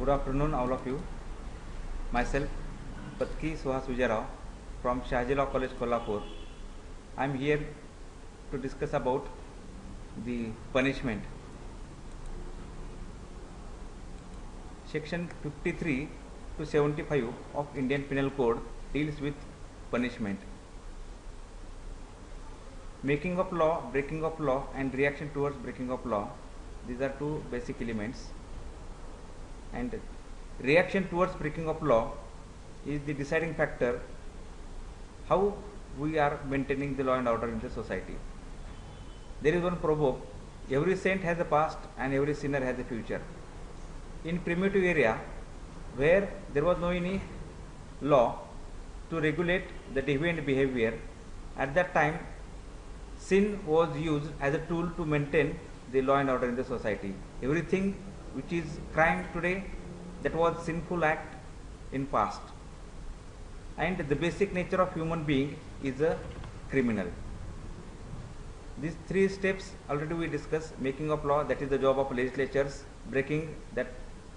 Good afternoon, all of you. Myself, Patki Suhas Vijayarao from Shahji Law College, Kolhapur. I am here to discuss about the punishment. Section 53 to 75 of Indian Penal Code deals with punishment. Making of law, breaking of law, and reaction towards breaking of law. These are two basic elements. And reaction towards breaking of law is the deciding factor how we are maintaining the law and order in the society. There is one proverb: every saint has a past and every sinner has a future. In primitive area where there was no any law to regulate the deviant behavior, at that time sin was used as a tool to maintain the law and order in the society. Everything which is crime today, that was sinful act in past. And the basic nature of human being is a criminal. These three steps already we discussed. Making of law, that is the job of legislatures. Breaking, that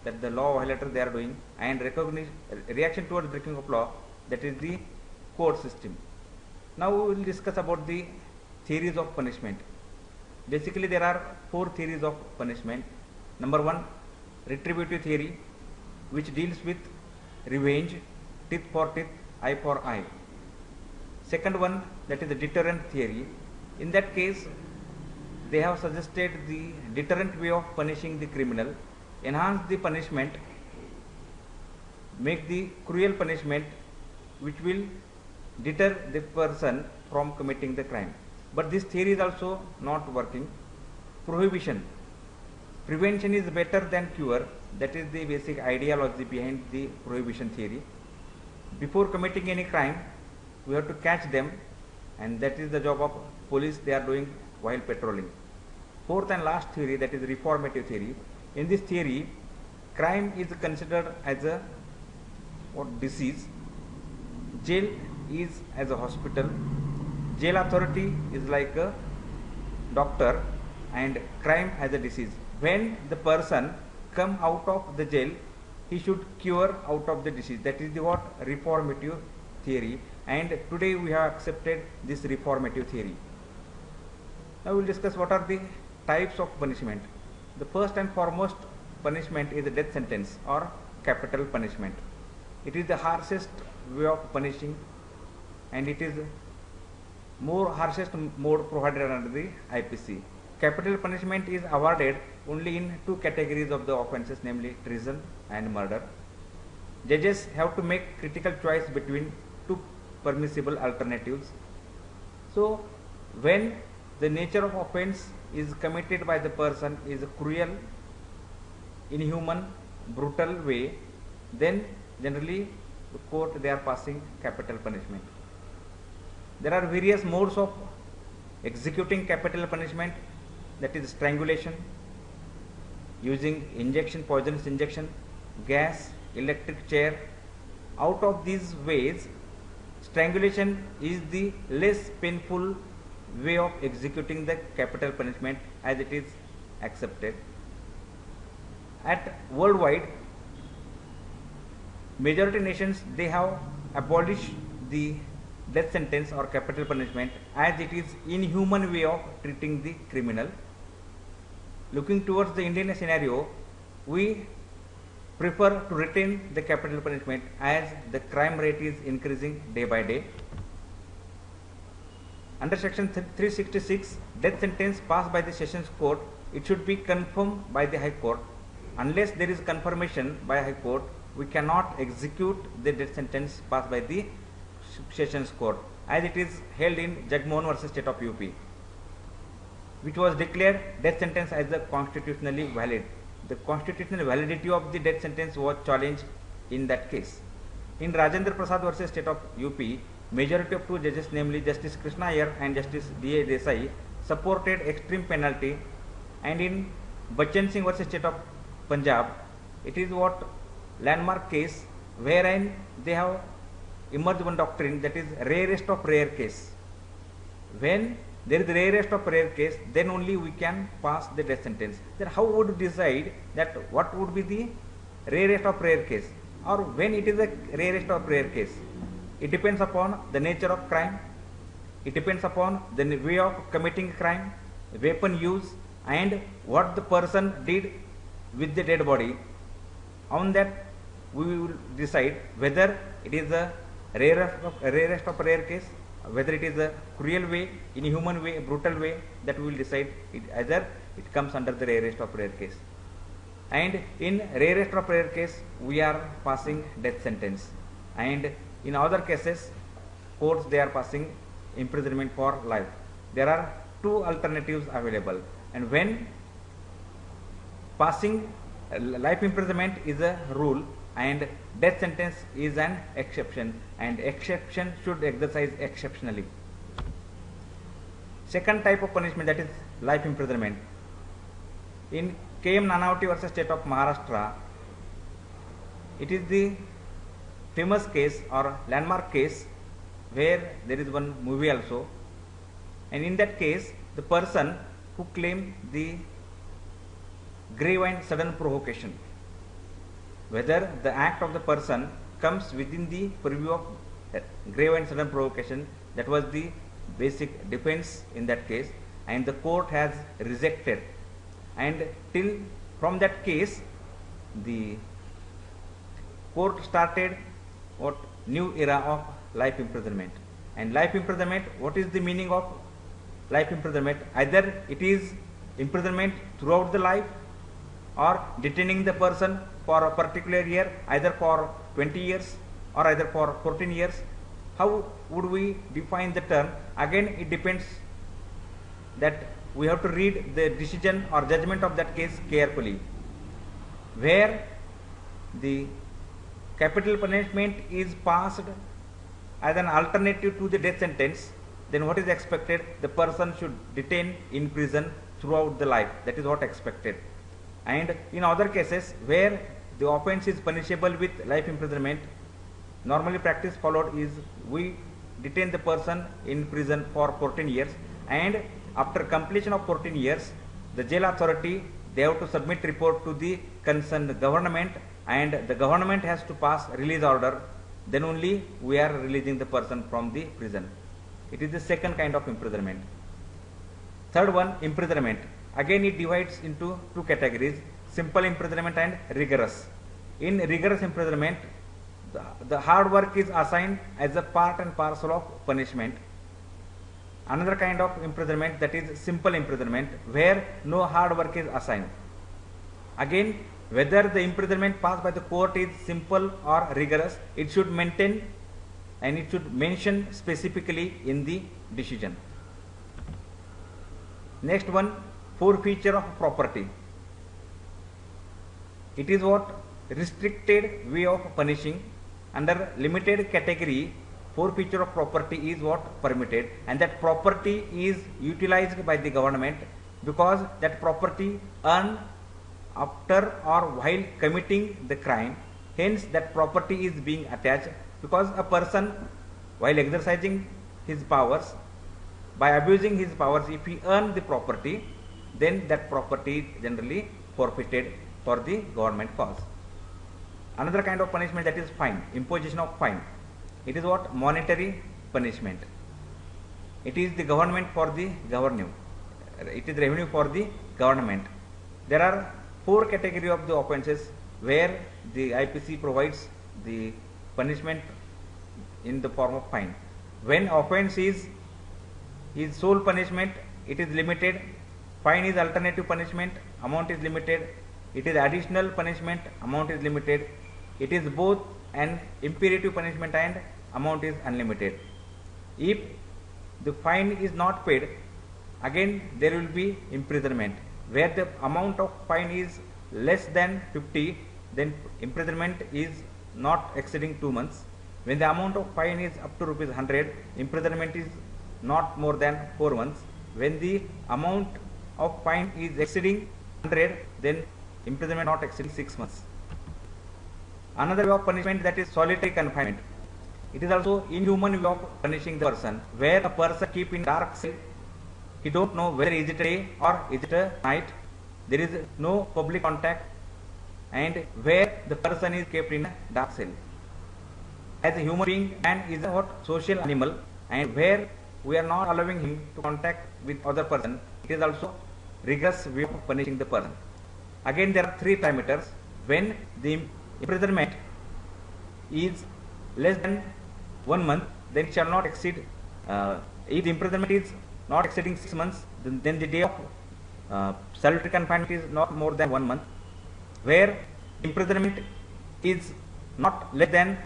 the law violator they are doing, and reaction towards breaking of law, that is the court system. Now we will discuss about the theories of punishment. Basically there are four theories of punishment. Number one, retributive theory, which deals with revenge, teeth for teeth, eye for eye. Second one, that is the deterrent theory. In that case, they have suggested the deterrent way of punishing the criminal, enhance the punishment, make the cruel punishment which will deter the person from committing the crime. But this theory is also not working. Prohibition. Prevention is better than cure. That is the basic ideology behind the prohibition theory. Before committing any crime, we have to catch them, and that is the job of police they are doing while patrolling. Fourth and last theory, that is reformative theory. In this theory, crime is considered as a disease. Jail is as a hospital. Jail authority is like a doctor, and crime as a disease. When the person come out of the jail, he should cure out of the disease. That is the reformative theory, and today we have accepted this reformative theory. Now we will discuss what are the types of punishment. The first and foremost punishment is the death sentence or capital punishment. It is the harshest way of punishing, and it is harshest mode provided under the IPC. Capital punishment is awarded only in two categories of the offences, namely treason and murder. Judges have to make critical choice between two permissible alternatives. So when the nature of offence is committed by the person is a cruel, inhuman, brutal way, then generally the court they are passing capital punishment. There are various modes of executing capital punishment, that is strangulation, using injection, poisonous injection, gas, electric chair. Out of these ways, strangulation is the less painful way of executing the capital punishment, as it is accepted. At worldwide, majority nations they have abolished the death sentence or capital punishment, as it is inhuman way of treating the criminal. Looking towards the Indian scenario, we prefer to retain the capital punishment as the crime rate is increasing day by day. Under section 366, death sentence passed by the Sessions Court, it should be confirmed by the High Court. Unless there is confirmation by High Court, we cannot execute the death sentence passed by the Sessions Court, as it is held in Jagmohan versus State of UP, which was declared death sentence as the constitutionally valid. The constitutional validity of the death sentence was challenged in that case. In Rajendra Prasad versus State of UP, majority of two judges, namely Justice Krishna Iyer and Justice D.A. Desai, supported extreme penalty, and in Bachchan Singh versus State of Punjab, it is landmark case wherein they have emerged one doctrine, that is rarest of rare case. When there is the rarest of rare case, then only we can pass the death sentence. Then how would you decide that what would be the rarest of rare case, or when it is a rarest of rare case, it depends upon the nature of crime, it depends upon the way of committing crime, weapon use, and what the person did with the dead body. On that we will decide whether it is a rarest of rare case, whether it is a cruel way, inhuman way, brutal way, that we will decide either it comes under the rarest of rare case. And in rarest of rare case we are passing death sentence, and in other cases courts they are passing imprisonment for life. There are two alternatives available, and when passing life imprisonment is a rule and death sentence is an exception, and exception should exercise exceptionally. Second type of punishment, that is life imprisonment. In K.M. Nanavati versus State of Maharashtra, it is the famous case or landmark case where there is one movie also, and in that case the person who claimed the grave and sudden provocation, whether the act of the person comes within the purview of grave and sudden provocation, that was the basic defense in that case, and the court has rejected. And till from that case the court started what new era of life imprisonment. And life imprisonment, what is the meaning of life imprisonment? Either it is imprisonment throughout the life, or detaining the person for a particular year, either for 20 years or either for 14 years. How would we define the term? Again, it depends, that we have to read the decision or judgment of that case carefully. Where the capital punishment is passed as an alternative to the death sentence, then what is expected? The person should detain in prison throughout the life. That is what expected. And in other cases where the offence is punishable with life imprisonment, normally practice followed is we detain the person in prison for 14 years, and after completion of 14 years the jail authority, they have to submit report to the concerned government, and the government has to pass release order. Then only we are releasing the person from the prison. It is the second kind of imprisonment. Third one, imprisonment. Again it divides into two categories, simple imprisonment and rigorous. In rigorous imprisonment, the hard work is assigned as a part and parcel of punishment. Another kind of imprisonment, that is simple imprisonment, where no hard work is assigned. Again, whether the imprisonment passed by the court is simple or rigorous, it should maintain and it should mention specifically in the decision. Next one, forfeiture of property. It is what restricted way of punishing. Under limited category, forfeiture of property is what permitted, and that property is utilized by the government because that property earned after or while committing the crime. Hence that property is being attached, because a person while exercising his powers, by abusing his powers, if he earned the property, then that property is generally forfeited for the government cause. Another kind of punishment, that is fine, imposition of fine. It is what? Monetary punishment. It is the government for the revenue. It is revenue for the government. There are four categories of the offences where the IPC provides the punishment in the form of fine. When offence is sole punishment, it is limited. Fine is alternative punishment, amount is limited. It is additional punishment, amount is limited. It is both an imperative punishment and amount is unlimited. If the fine is not paid, again there will be imprisonment. Where the amount of fine is less than 50, then imprisonment is not exceeding 2 months. When the amount of fine is up to rupees 100, imprisonment is not more than 4 months. When the amount of fine is exceeding 100, then imprisonment not exceeding 6 months. Another way of punishment, that is solitary confinement. It is also inhuman way of punishing the person, where a person keep in dark cell. He don't know whether is it a day or is it a night. There is no public contact, and where the person is kept in a dark cell. As a human being, man is a what social animal, and where we are not allowing him to contact with other person, it is also rigorous way of punishing the person. Again, there are three parameters. When the imprisonment is less than 1 month, then it shall not exceed. If the imprisonment is not exceeding 6 months, then the day of solitary confinement is not more than 1 month. Where imprisonment is not less than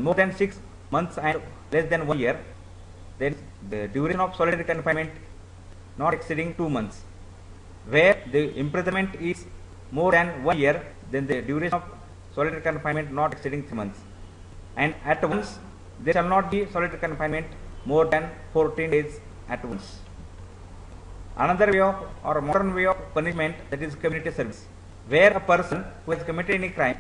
more than 6 months and less than 1 year, then the duration of solitary confinement not exceeding 2 months. Where the imprisonment is more than 1 year, then the duration of solitary confinement not exceeding 3 months. And at once, there shall not be solitary confinement more than 14 days at once. Another way of or modern way of punishment, that is community service, where a person who has committed any crime,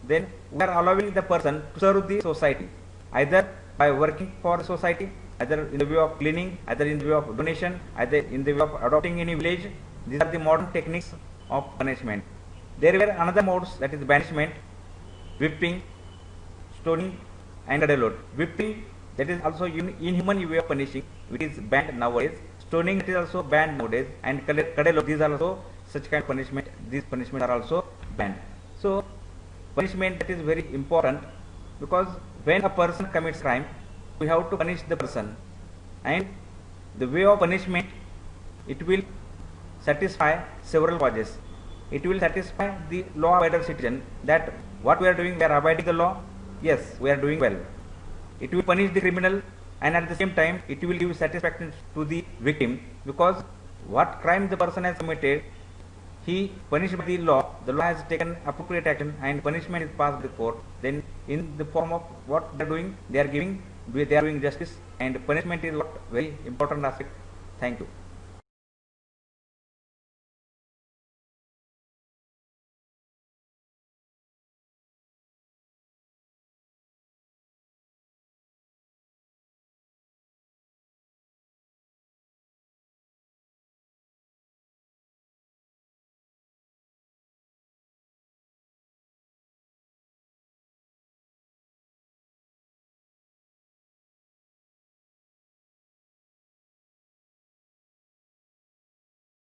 then we are allowing the person to serve the society, either by working for the society, either in the way of cleaning, either in the way of donation, either in the way of adopting any village. These are the modern techniques of punishment. There were another modes, that is banishment, whipping, stoning, and cadalot. Whipping, that is also inhuman way of punishing, which is banned nowadays. Stoning, it is also banned nowadays, and cadalot, these are also such kind of punishment. These punishments are also banned. So punishment, that is very important, because when a person commits crime, we have to punish the person, and the way of punishment, it will satisfy several causes. It will satisfy the law-abiding citizen that what we are doing, we are abiding the law. Yes, we are doing well. It will punish the criminal, and at the same time, it will give satisfaction to the victim, because what crime the person has committed, he punished by the law has taken appropriate action, and punishment is passed by the court. Then in the form of what they are doing, they are doing justice, and punishment is what very important aspect. Thank you.